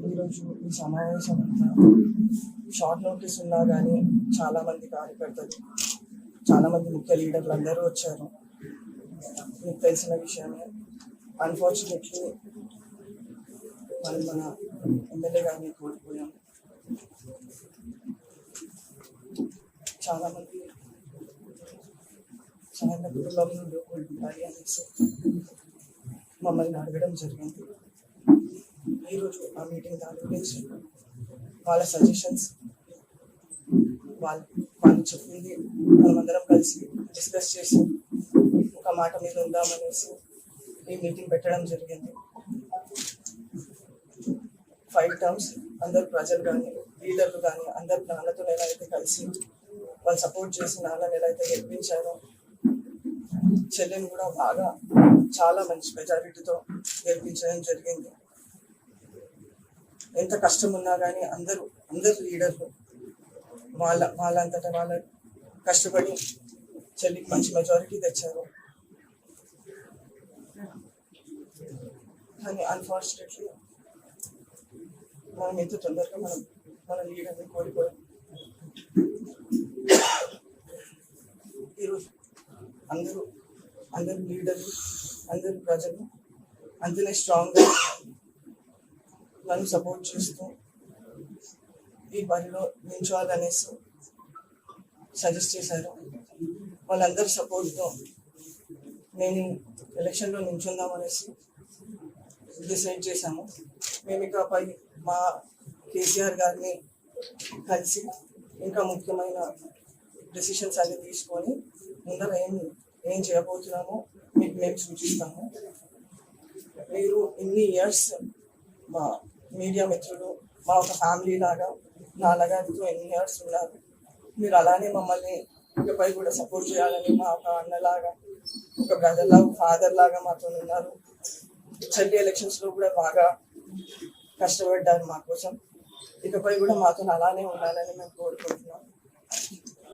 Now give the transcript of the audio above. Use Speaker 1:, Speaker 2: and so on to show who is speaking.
Speaker 1: ఈరోజు ఈ సమావేశం అంతా షార్ట్ నోటీస్ ఉన్నా కానీ చాలామంది కార్యకర్తలు, చాలామంది ముఖ్య లీడర్లు అందరూ వచ్చారు. మీకు తెలిసిన విషయమే. అన్ఫార్చునేట్లీ మన ఎమ్మెల్యే గారిని కోల్పోయాం. చాలామంది చాలా కుటుంబం నుండి కోల్పోయాలి అనేసి మమ్మల్ని అడగడం జరిగింది. ఈరోజు ఆ మీటింగ్ దాని గురించి వాళ్ళ సజెషన్స్, వాళ్ళు చెప్పింది మనమందరం కలిసి డిస్కస్ చేసి ఒక మాట మీద ఉందామనేసి ఈ మీటింగ్ పెట్టడం జరిగింది. 5 terms అందరు ప్రజలు కానీ లీడర్లు కానీ అందరు నాన్నతో ఎలా అయితే కలిసి వాళ్ళు సపోర్ట్ చేసి నాన్నని ఎలా అయితే గెలిపించారో, చెల్లెని కూడా బాగా చాలా మంచి మెజారిటీతో గెలిపించడం జరిగింది. ఎంత కష్టం ఉన్నా కానీ అందరు లీడర్లు వాళ్ళంతటా వాళ్ళ కష్టపడి చెల్లికి మంచి మెజారిటీ తెచ్చారు. కానీ అన్ఫార్చునేట్లీ మనం ఎంత తొందరగా మన లీడర్ని కోల్పోయాం. ఈరోజు అందరు లీడర్లు, అందరు ప్రజలు అంతనే స్ట్రాంగ్గా నన్ను సపోర్ట్ చేస్తూ ఈ పనిలో నించోవాలనేసి సజెస్ట్ చేశారు. వాళ్ళందరి సపోర్ట్తో నేను ఎలక్షన్లో నించుందామనేసి డిసైడ్ చేశాము. మేము ఇకపై మా కేసీఆర్ గారిని కలిసి ఇంకా ముఖ్యమైన డెసిషన్స్ అన్ని తీసుకొని ముందర ఏం చేయబోతున్నామో మీకు మేము సూచిస్తాము. మీరు ఇన్ని ఇయర్స్ మా మీడియా మిత్రులు, మా ఒక ఫ్యామిలీ లాగా నాన్నగారితో ఎన్ని ఇయర్స్ ఉన్నారు. మీరు అలానే మమ్మల్ని ఇకపై కూడా సపోర్ట్ చేయాలని మా ఒక అన్నలాగా, ఒక బ్రదర్ లాగా, ఫాదర్ లాగా మాతో ఉన్నారు. చెల్లి ఎలక్షన్స్లో కూడా బాగా కష్టపడ్డారు మా కోసం. ఇకపై కూడా మాతో అలానే ఉండాలని మేము కోరుకుంటున్నాం.